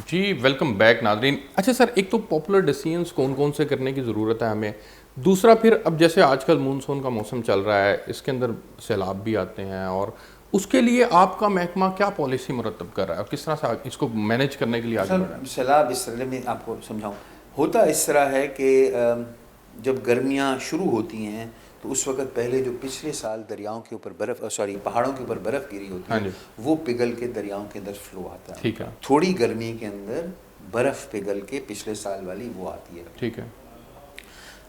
जी welcome back Nadreen. अच्छा sir, एक तो पॉपुलर डिसीजंस कौन कौन से करने की ज़रूरत है हमें, दूसरा फिर अब जैसे आजकल मानसून का मौसम चल रहा है, इसके अंदर सैलाब भी आते हैं, और उसके लिए आपका महकमा क्या पॉलिसी मुरतब कर रहा है और किस तरह से इसको मैनेज करने के लिए आगे बढ़ रहा सर सैलाब इस तरह में आपको समझाऊं, होता इस तरह है कि जब गर्मियां शुरू होती हैं तो उस वक्त पहले जो पिछले साल दरियाओं के ऊपर पहाड़ों के ऊपर बर्फ़ गिरी होती है? हाँ है, जी, वो पिघल के दरियाओं के अंदर फ्लो आता है। ठीक है, थोड़ी गर्मी के अंदर बर्फ़ पिघल के पिछले साल वाली वो आती है। ठीक है।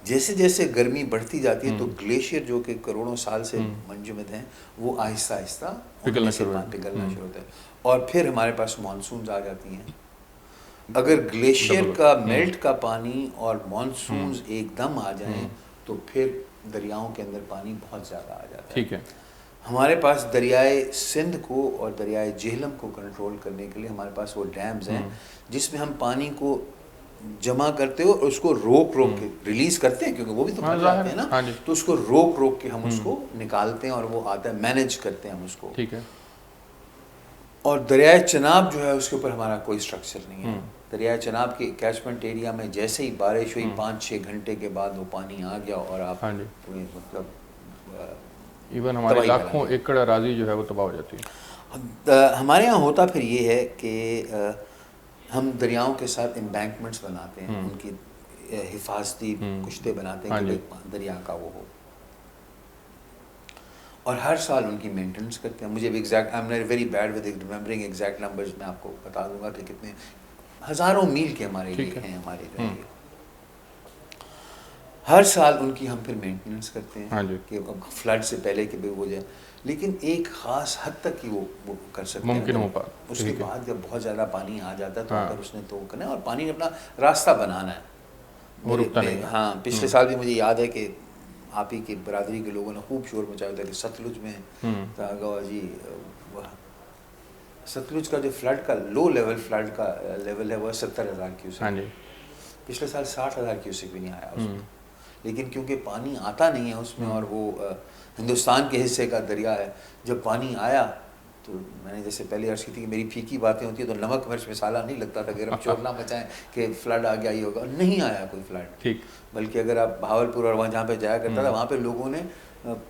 जैसे जैसे गर्मी बढ़ती जाती है तो हम्म, ग्लेशियर जो कि करोड़ों साल से हम्म, मंजमद हैं, वो आहिस्ता आहिस्ता पिघलना उनमें से शुरू है। पिघलना शुरू होता है। और फिर हमारे पास मानसून आ जाती हैं। अगर ग्लेशियर डबल। का मेल्ट का पानी और हम्म, मानसून्स एकदम आ जाएं हम्म, तो फिर दरियाओं के अंदर पानी बहुत ज़्यादा आ जाता है। ठीक है। हमारे पास दरियाए सिंध को और दरियाए झेलम को कंट्रोल करने के लिए हमारे पास वो डैम्स हैं हम्म, जिसमें हम पानी को जमा करते हो और उसको रोक रोक हम्म, के रिलीज करते हैं, क्योंकि वो भी तो हाँ भर जाहिर जाते हैं है, ना। हाँ जी। तो उसको रोक रोक के हम हम्म, उसको निकालते हैं और वो आता है, मैनेज करते हैं हम उसको। ठीक है। और दरियाए चनाब जो है उसके ऊपर हमारा कोई स्ट्रक्चर नहीं है। हम्म, दरियाए चनाब के कैचमेंट एरिया में जैसे ही बारिश हुई, हम्म, 5-6 घंटे के बाद वो पानी आ गया और आप हाँ जी। पूरी मतलब इवन हमारे तबाही फैला लाखों दी। एकड़ अराजी जो है वो तबाह हो जाती है। हमारे यहाँ होता फिर ये है कि हम दरियाओं के साथ एम्बैंकमेंट्स बनाते हैं, हम्म, उनकी हिफाजती हम्म, कुश्ते बनाते हैं हाँ कि जी। भाई दरिया का वो हो, और हर साल उनकी मेंटेनेंस करते हैं। मुझे भी exact, I am very bad with remembering exact numbers, मैं आपको बता दूंगा कि कितने हज़ारों मील के हमारे ठीक ये है। हैं, हमारे जो है हम्म, ये। हर साल उनकी हम फिर मेंटेनेंस करते हैं हाँ जी। कि फ्लड से पहले कि भाई हो जाए, लेकिन एक ख़ास हद तक ही वो कर सकते हैं। मुमकिन हो जब पा। उसके ठीक है। बाद जब बहुत ज़्यादा पानी आ जाता है तो हाँ, आकर उसने तो करना है और पानी ने अपना रास्ता बनाना है। वो रुकता नहीं है। हाँ, पिछले साल भी मुझे याद है कि आप ही की बरादरी के लोगों ने खूब शोर मचाया था कि सतलुज में हम्म, गवा जी, वह सतलुज का जो फ्लड का लो लेवल फ्लड का लेवल है वह 70,000 हाँ क्यूसेक। जी। पिछले साल 60,000 क्यूसेक भी नहीं आया हम्म, उसमें। लेकिन क्योंकि पानी आता नहीं है उसमें और हम्म, वो हिंदुस्तान के हिस्से का दरिया है, जब पानी आया तो मैंने जैसे पहले अर्ज़ की थी कि मेरी फीकी बातें होती हैं तो नमक मिर्च मसाला नहीं लगता था कि हम शोर ना मचाएं कि फ़्लड आ गया, ये होगा। नहीं आया कोई फ़्लड। ठीक। बल्कि अगर आप भावलपुर और वहाँ जहाँ पे जाया करता था, हम्म, वहाँ पे लोगों ने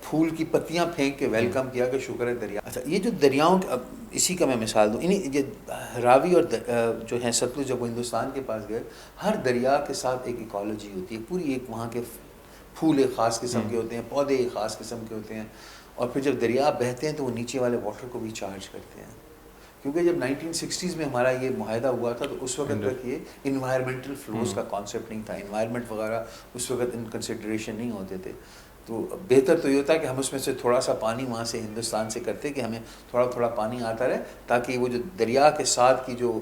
फूल की पत्तियाँ फेंक के हम्म, वेलकम किया कि शुक्र है दरिया। अच्छा, ये जो दरियाओं अब इसी का मैं मिसाल दूँ, इन्हीं ये रावी और जो है सतलुज, जब वो हिंदुस्तान के पास गए, हर दरिया के साथ एक इकोलॉजी होती है पूरी, एक वहाँ के फूल एक ख़ास किस्म के होते हैं, पौधे एक ख़ास किस्म के होते हैं। और फिर जब दरिया बहते हैं तो वो नीचे वाले वाटर को भी चार्ज करते हैं, क्योंकि जब 1960s में हमारा ये मुआहदा हुआ था तो उस वक्त अंदर। तक ये इन्वायरमेंटल फ्लोज हम्म, का कॉन्सेप्ट नहीं था, इन्वायरमेंट वगैरह उस वक्त इन कंसिडरेशन नहीं होते थे। तो बेहतर तो ये होता है कि हम उसमें से थोड़ा सा पानी वहाँ से हिंदुस्तान से करते कि हमें थोड़ा थोड़ा पानी आता रहे, ताकि वो जो दरिया के साथ की जो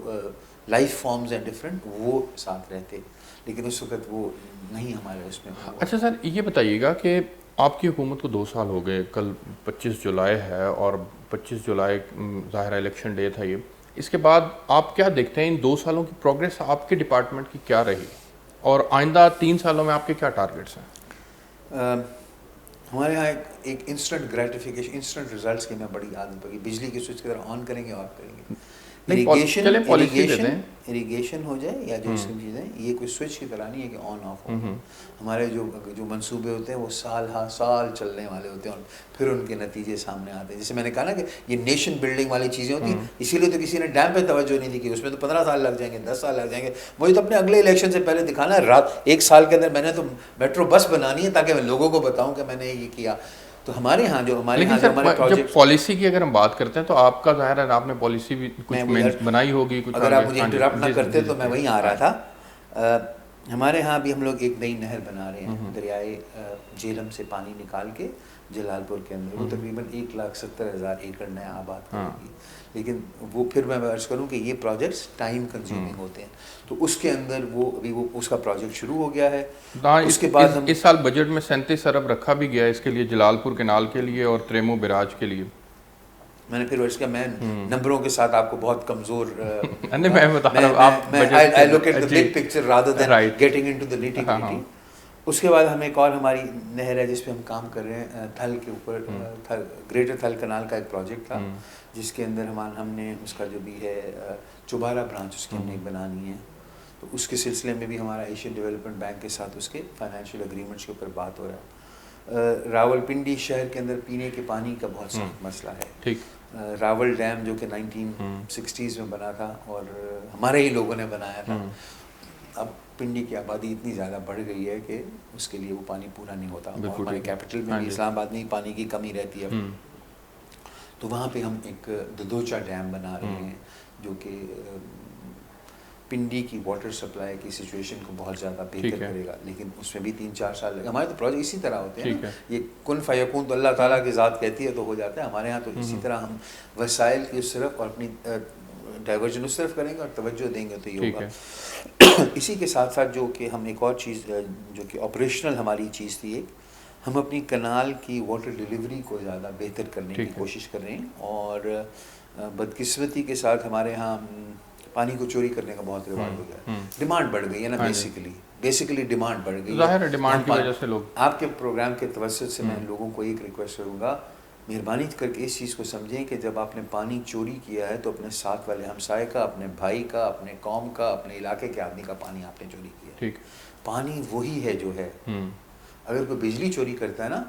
लाइफ फॉर्म्स हैं डिफरेंट, वो साथ रहते। लेकिन उस वक्त वो नहीं हमारे उसमें हुआ। अच्छा सर, ये बताइएगा कि आपकी हुकूमत को 2 साल हो गए, कल 25 जुलाई है और 25 जुलाई ज़ाहिर है इलेक्शन डे था ये। इसके बाद आप क्या देखते हैं इन 2 सालों की प्रोग्रेस आपके डिपार्टमेंट की क्या रही, और आइंदा 3 सालों में आपके क्या टारगेट्स हैं? हमारे यहाँ एक इंस्टेंट ग्रेटिफिकेशन, इंस्टेंट रिजल्ट्स की मैं बड़ी आदत पड़ी। बिजली की स्विच की तरह ऑन करेंगे ऑफ करेंगे। नहीं, इरिगेशन चलें पॉलिसी देते इरिगेशन हैं। इरिगेशन हो जाए या जो हम्म, इसकी चीज़ें, ये कोई स्विच की तरह नहीं है कि ऑन ऑफ हम्म, होंगे। हमारे जो जो मंसूबे होते हैं वो साल हाँ साल चलने वाले होते हैं और फिर उनके नतीजे सामने आते हैं। जैसे मैंने कहा ना कि ये नेशन बिल्डिंग वाली चीज़ें होती हैं, इसीलिए तो किसी ने डैम पे तवज्जो नहीं दी कि उसमें तो 15 साल लग जाएंगे, 10 साल लग जाएंगे। मुझे तो अपने अगले इलेक्शन से पहले दिखाना है, रात 1 साल के अंदर मैंने तो मेट्रो बस बनानी है ताकि मैं लोगों को बताऊँ कि मैंने ये किया। तो हमारे यहाँ जो लेकिन सर हमारे जब प्रोजेक्ट्स, पॉलिसी की अगर हम बात करते हैं तो आपका ज़ाहिर है आपने पॉलिसी भी मैं कुछ वही बनाई होगी कुछ अगर आगे। आप मुझे हाँ जी, इंटरप्ट ना जी करते जी तो मैं जी, वहीं आ हाँ रहा जी। था। हमारे यहाँ भी हम लोग एक नई नहर बना रहे हैं दरियाए झेलम से पानी निकाल के जलालपुर के अंदर। वो तकरीबन 1,70,000 एकड़ नया आबाद हाँ, करेगी। लेकिन वो फिर मैं अर्ज करूँ कि ये प्रोजेक्ट्स टाइम कंज्यूमिंग होते हैं, तो उसके अंदर वो अभी वो उसका प्रोजेक्ट शुरू हो गया है। हाँ, उसके बाद हम इस साल बजट में 37 अरब रखा भी गया है इसके लिए, जलालपुर केनाल के लिए और त्रेमो बैराज के लिए। मैंने फिर इसका मैं नंबरों के साथ आपको बहुत कमज़ोर नहीं, दूंगा। मैं बता रहा हूँ आप मैं बजट आई लुक एट के द जी। Big picture rather than right. Getting into the nitty हाँ ग्रिटी। हाँ। उसके बाद हम एक और हमारी नहर है जिस पे हम काम कर रहे हैं, थल के ऊपर, ग्रेटर थल कनाल का एक प्रोजेक्ट था जिसके अंदर हमने उसका जो भी है चुबारा ब्रांच उसकी हमने बनानी है। तो उसके सिलसिले में भी हमारा एशियन डेवलपमेंट बैंक के साथ उसके फाइनेंशियल एग्रीमेंट्स के ऊपर बात हो रहा है। रावलपिंडी शहर के अंदर पीने के पानी का बहुत सख्त मसला है। ठीक। रावल डैम जो कि 1960s में बना था और हमारे ही लोगों ने बनाया था, अब पिंडी की आबादी इतनी ज़्यादा बढ़ गई है कि उसके लिए वो पानी पूरा नहीं होता और हमारे कैपिटल में भी इस्लामाबाद में ही पानी की कमी रहती है। तो वहाँ पे हम एक ददोचा डैम बना रहे हैं जो कि पिंडी की वाटर सप्लाई की सिचुएशन को बहुत ज़्यादा बेहतर करेगा, लेकिन उसमें भी 3-4 साल लगे। हमारे तो प्रोजेक्ट इसी तरह होते हैं ना, ये कुन फयकून तो अल्लाह ताला की ज़ात कहती है तो हो जाता है। हमारे यहाँ तो इसी तरह हम वसाइल की उस तरफ और अपनी डाइवर्जन उस तरफ करेंगे और तवज्जो देंगे तो ये होगा। इसी के साथ साथ जो कि हम एक और चीज़ जो कि ऑपरेशनल हमारी चीज़ थी, एक हम अपनी कनाल की वाटर डिलीवरी को ज़्यादा बेहतर करने की कोशिश कर रहे हैं। और बदकिस्मती के साथ हमारे यहाँ पानी को चोरी करने का बहुत रिवाज हो गया है। डिमांड बढ़ गई है ना, बेसिकली डिमांड बढ़ गई है, डिमांड की वजह से लोग। आपके प्रोग्राम के तवज्जुह से मैं लोगों को एक रिक्वेस्ट करूँगा, मेहरबानी करके इस चीज़ को समझें कि जब आपने पानी चोरी किया है तो अपने साथ वाले हमसाए का, अपने भाई का, अपने कौम का, अपने इलाके के आदमी का पानी आपने चोरी किया। ठीक। पानी वही है जो है। अगर कोई बिजली चोरी करता है ना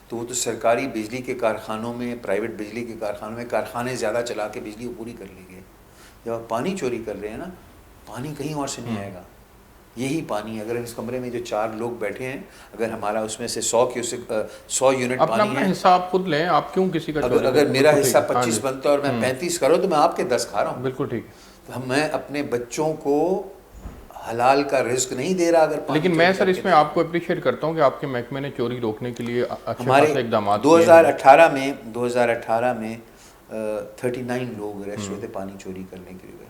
तो वो तो सरकारी बिजली के कारखानों में, प्राइवेट बिजली के कारखानों में कारखाने ज़्यादा चला के बिजली को पूरी कर लेंगे। जब आप पानी चोरी कर रहे हैं ना, पानी कहीं और से नहीं आएगा, यही पानी। अगर इस कमरे में जो 4 लोग बैठे हैं, अगर हमारा उसमें से 100 यूनिट पानी है, हिसाब खुद लें, आप क्यों किसी का अगर मेरा हिस्सा 25 बनता है और मैं 35 करूँ तो मैं आपके 10 खा रहा हूँ। बिल्कुल ठीक। तो मैं अपने बच्चों को हलाल का रिस्क नहीं दे रहा। अगर लेकिन मैं सर इसमें आपको अप्रिशिएट करता हूँ कि आपके महकमे ने चोरी रोकने के लिए अच्छे हमारे इकदाम 2018 में 39 लोग अरेस्ट हुए थे पानी चोरी करने के लिए।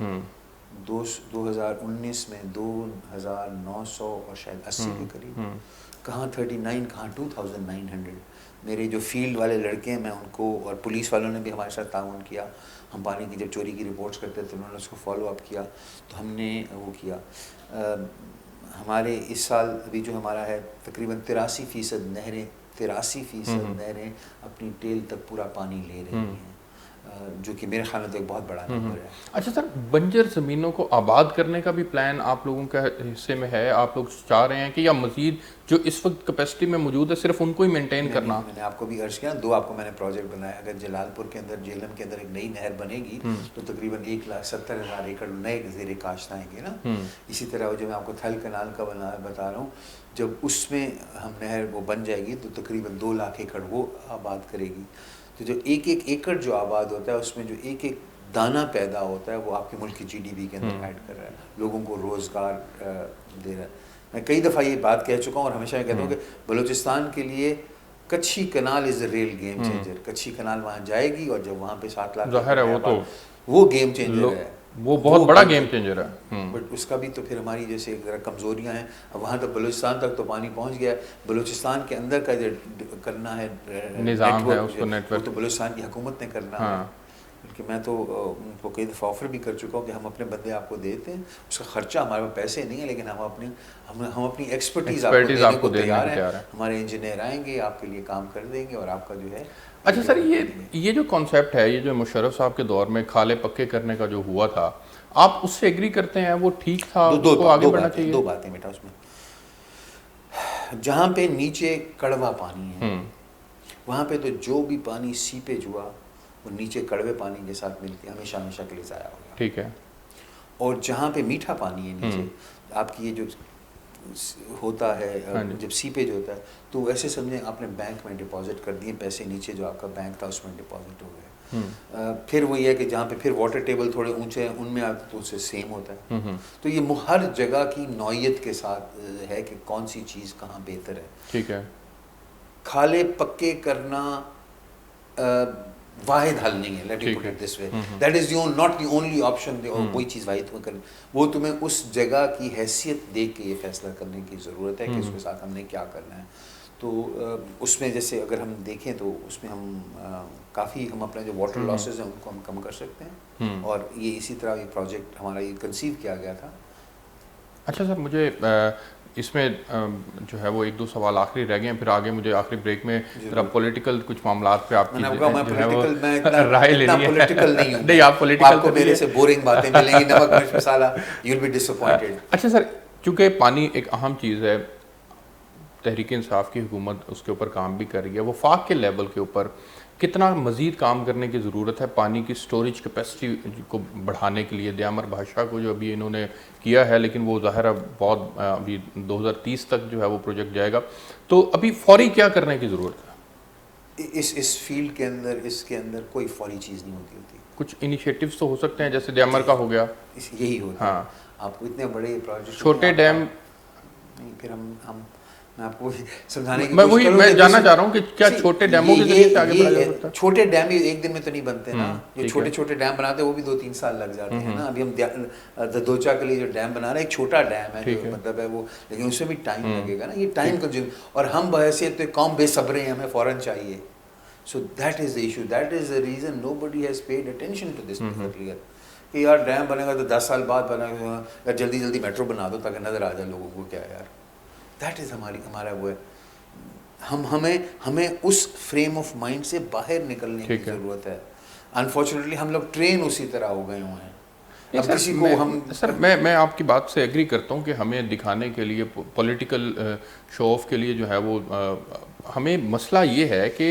2019 में 2900 और शायद 80 के करीब। कहाँ 39, कहाँ 2900। मेरे जो फील्ड वाले लड़के हैं, मैं उनको, और पुलिस वालों ने भी हमारे साथ ताउन किया। हम पानी की जब चोरी की रिपोर्ट्स करते थे उन्होंने उसको फॉलो अप किया, तो हमने वो किया। हमारे इस साल अभी जो हमारा है तकरीबन 83% नहरें, 83% नहरें अपनी टेल तक पूरा पानी ले रही हैं, जो कि मेरे ख्याल में तो एक बहुत बड़ा नंबर है। अच्छा सर, बंजर ज़मीनों को आबाद करने का भी प्लान आप लोगों के हिस्से में है? आप लोग चाह रहे हैं कि या मज़ीद जो इस वक्त कैपेसिटी में मौजूद है सिर्फ उनको ही मेंटेन करना? मैंने आपको भी अर्ज किया, 2 आपको मैंने प्रोजेक्ट बनाया। अगर जलालपुर के अंदर, जेलम के अंदर एक नई नहर बनेगी तो तकरीबन 1,70,000 एकड़ नए ज़ेरे काश्त आएंगे ना। इसी तरह जो मैं आपको थल कनाल का बता रहा हूँ, जब उसमें हम नहर वो बन जाएगी तो तकरीबन 2 लाख एकड़ वो आबाद करेगी। तो जो एक एकड़ जो आबाद होता है उसमें जो एक दाना पैदा होता है वो आपके मुल्क की GDP के अंदर ऐड कर रहा है, लोगों को रोज़गार दे रहा है। मैं कई दफ़ा ये बात कह चुका हूँ और हमेशा मैं कहता हूँ कि बलूचिस्तान के लिए Kachhi canal is a real game changer. Kachhi canal वहाँ जाएगी और जब वहाँ पे 7 लाख वो गेम चेंजर है, वो बहुत बड़ा गेम चेंजर है। बट उसका भी तो फिर हमारी जैसे कमज़ोरियाँ हैं। अब वहाँ तक बलूचिस्तान तक तो पानी पहुँच गया, बलूचिस्तान के अंदर का जो करना है निज़ाम है उसको, नेटवर्क तो बलूचिस्तान की हुकूमत ने करना है। बल्कि मैं तो उनको कई दफ़ा ऑफ़र भी कर चुका हूँ कि हम अपने बंदे आपको देते हैं, उसका ख़र्चा हमारे पास पैसे नहीं है, लेकिन हम अपनी एक्सपर्टीज़ आपको देने को तैयार हैं। हमारे इंजीनियर आएंगे, आपके लिए काम कर देंगे और आपका जो है। अच्छा सर, ये जो कॉन्सेप्ट है, ये जो मुशर्रफ साहब के दौर में खाले पक्के करने का जो हुआ था, आप उससे एग्री करते हैं? वो ठीक था? उसको आगे बढ़ना चाहिए? 2 बातें बेटा उसमें। जहाँ पे नीचे कड़वा पानी है वहाँ पे तो जो भी पानी सीपेज हुआ वो नीचे कड़वे पानी के साथ मिलके हमेशा के लिए ज़ाया होगा। ठीक है। और जहाँ पे मीठा पानी है नीचे, आपकी ये जो होता है जब सीपेज होता है तो वैसे समझें आपने बैंक में डिपॉजिट कर दिए पैसे, नीचे जो आपका बैंक था उसमें डिपॉजिट हो गए। फिर वो ये है कि जहाँ पे फिर वाटर टेबल थोड़े ऊंचे हैं उनमें आप तो उससे सेम होता है। तो ये हर जगह की नौयत के साथ है कि कौन सी चीज़ कहाँ बेहतर है। ठीक है। खाले पक्के करना वाहिद हल नहीं है, let me put it this way, that is not the only option. वही चीज़ वाहिद कर, वो तुम्हें उस जगह की हैसियत देख के ये फैसला करने की ज़रूरत है कि उसके साथ हमने क्या करना है। तो उसमें जैसे अगर हम देखें तो उसमें हम काफ़ी हम अपने जो वाटर लॉसेस हैं उनको हम कम कर सकते हैं, और ये इसी तरह ये प्रोजेक्ट हमारा ये कंसीव किया गया था। अच्छा सर, मुझे इसमें जो है वो एक दो सवाल आखिरी रह गए हैं, फिर आगे मुझे आखिरी ब्रेक में जरा पॉलिटिकल कुछ मामलात पे आपकी मैंने कहा मैं जो है वो पॉलिटिकल राय लेनी है। पॉलिटिकल नहीं हूँ नहीं, आप पॉलिटिकल आपको मेरे से बोरिंग बातें मिलेंगी, नमक मिर्च मसाला, यू विल बी डिसअपॉइंटेड। अच्छा सर, चूंकि पानी एक अहम चीज़ है, तहरीक इंसाफ की हुकूमत उसके ऊपर काम भी कर रही है, वफाक के लेवल के ऊपर कितना मज़ीद काम करने की ज़रूरत है पानी की स्टोरेज कैपेसिटी को बढ़ाने के लिए? दयामर भाषा को जो अभी इन्होंने किया है, लेकिन वो ज़ाहिर है बहुत अभी 2030 तक जो है वो प्रोजेक्ट जाएगा, तो अभी फौरी क्या करने की ज़रूरत है? इस फील्ड के अंदर, इसके अंदर कोई फौरी चीज़ नहीं होती। कुछ इनिशिएटिव्स तो हो सकते हैं, जैसे दयामर का हो गया। यही होता है। हाँ, आपको इतने बड़े प्रोजेक्ट, छोटे डैम, नहीं फिर हम मैं आपको समझाने की मैं कोशिश वही करूँ मैं कि जानना किसी- चाह रहा हूँ कि क्या See, छोटे डैमों के जरिए से आगे बढ़ा जा सकता है? छोटे डैम ये एक दिन में तो नहीं बनते ना। जो ठीक छोटे है। छोटे डैम बनाते हैं वो भी 2-3 साल लग जाते हैं ना। अभी हम ददोचा के लिए जो डैम बना रहे हैं, एक छोटा डैम है, ठीक जो है। मतलब है वो, लेकिन उसमें भी टाइम लगेगा ना, ये टाइम कंज्यूम, और हम बहैसियत कौम बेसब्रे हैं, हमें फ़ौरन चाहिए। So that is the issue, that is the reason nobody has paid attention to this earlier कि यार डैम बनेगा तो 10 साल बाद बनेगा, यार जल्दी जल्दी मेट्रो बना दो ताकि नज़र आ जाए लोगों को। क्या यार, दैट इज़ हमारा वो है। हमें उस फ्रेम ऑफ माइंड से बाहर निकलने की ज़रूरत है। अनफॉर्चुनेटली हम लोग ट्रेन उसी तरह हो गए हुए हैं। अब किसी को सर मैं आपकी बात से एग्री करता हूँ कि हमें दिखाने के लिए, पॉलिटिकल शो ऑफ के लिए जो है वो हमें मसला ये है कि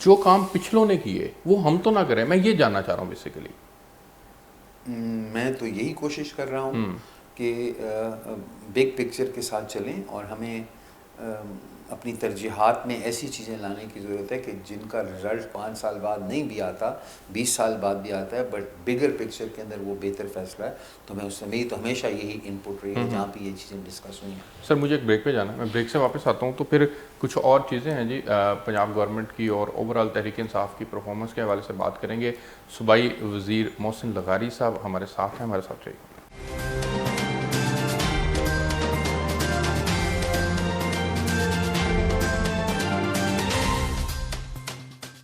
जो काम पिछलों ने किए वो हम तो ना करें। मैं ये जानना चाह रहा हूँ बेसिकली। मैं तो यही कोशिश कर रहा हूँ कि बिग पिक्चर के साथ चलें, और हमें अपनी तरजीहात में ऐसी चीज़ें लाने की ज़रूरत है कि जिनका रिज़ल्ट 5 साल बाद नहीं भी आता, 20 साल बाद भी आता है, बट बिगर पिक्चर के अंदर वो बेहतर फैसला है। तो मैं उससे, मेरी तो हमेशा यही इनपुट रही है जहाँ पे ये चीज़ें डिस्कस हुई हैं। सर मुझे एक ब्रेक पे जाना है, मैं ब्रेक से वापस आता हूँ तो फिर कुछ और चीज़ें हैं जी पंजाब गवर्नमेंट की और ओवरऑल तहरीक इंसाफ की परफॉर्मेंस के हवाले से बात करेंगे। सूबाई वज़ीर मोहसिन लगारी साहब हमारे साथ हैं, हमारे साथ रहिए।